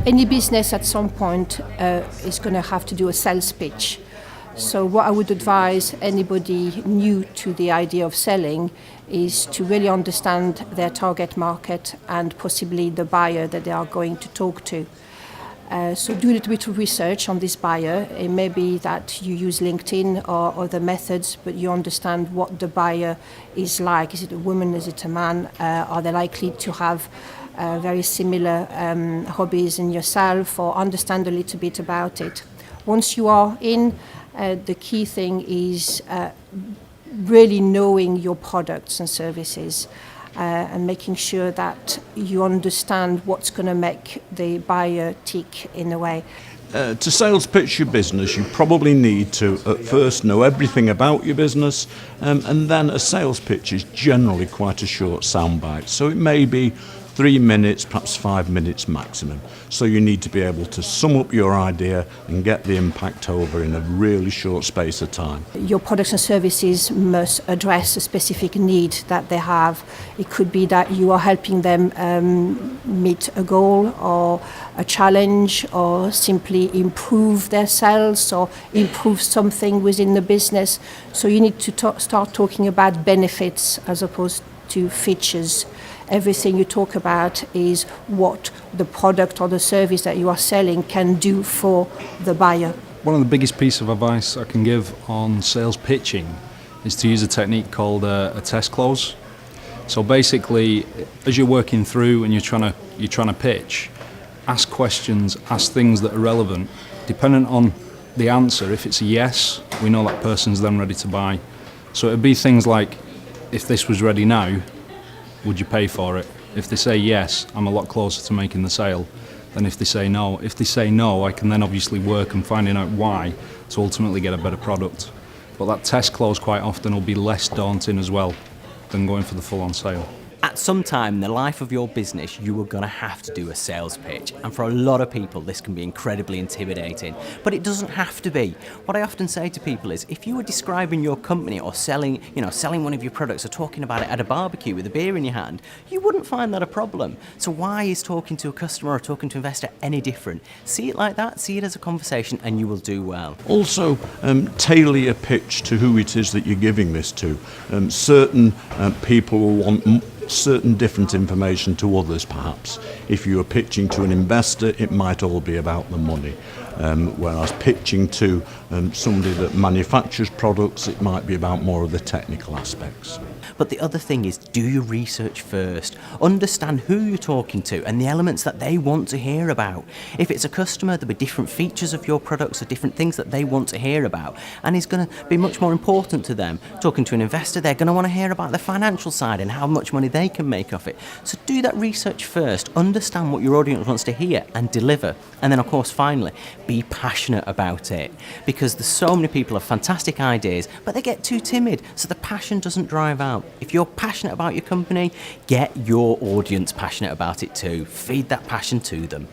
Any business at some point is going to have to do a sales pitch. So what I would advise anybody new to the idea of selling is to really understand their target market and possibly the buyer that they are going to talk to. So do a little bit of research on this buyer. It may be that you use LinkedIn or other methods, but you understand what the buyer is like. Is it a woman? Is it a man? Are they likely to have very similar hobbies in yourself, or understand a little bit about it? Once you are in, the key thing is really knowing your products and services and making sure that you understand what's going to make the buyer tick in a way. To sales pitch your business, you probably need to at first know everything about your business, and then a sales pitch is generally quite a short soundbite. So it may be 3 minutes, perhaps 5 minutes maximum. So you need to be able to sum up your idea and get the impact over in a really short space of time. Your products and services must address a specific need that they have. It could be that you are helping them meet a goal or a challenge, or simply improve their sales or improve something within the business. So you need to start talking about benefits as opposed to features. Everything you talk about is what the product or the service that you are selling can do for the buyer. One of the biggest pieces of advice I can give on sales pitching is to use a technique called a test close. So basically, as you're working through and you're trying to pitch, ask questions, ask things that are relevant. Depending on the answer, if it's a yes, we know that person's then ready to buy. So it'd be things like, if this was ready now, would you pay for it? If they say yes, I'm a lot closer to making the sale than if they say no. If they say no, I can then obviously work on finding out why to ultimately get a better product. But that test close quite often will be less daunting as well than going for the full-on sale. At some time in the life of your business, you are going to have to do a sales pitch. And for a lot of people, this can be incredibly intimidating. But it doesn't have to be. What I often say to people is, if you were describing your company or selling one of your products or talking about it at a barbecue with a beer in your hand, you wouldn't find that a problem. So why is talking to a customer or talking to an investor any different? See it like that, see it as a conversation, and you will do well. Also, tailor your pitch to who it is that you're giving this to. Certain people will want certain different information to others, perhaps. If you are pitching to an investor, it might all be about the money. Whereas pitching to somebody that manufactures products, it might be about more of the technical aspects. But the other thing is, do your research first. Understand who you're talking to and the elements that they want to hear about. If it's a customer, there'll be different features of your products or different things that they want to hear about, and it's going to be much more important to them. Talking to an investor, they're going to want to hear about the financial side and how much money they can make off it. So do that research first, understand what your audience wants to hear and deliver. And then, of course, finally, be passionate about it, because there's so many people have fantastic ideas, but they get too timid, so the passion doesn't drive out. If you're passionate about your company, get your audience passionate about it too. Feed that passion to them.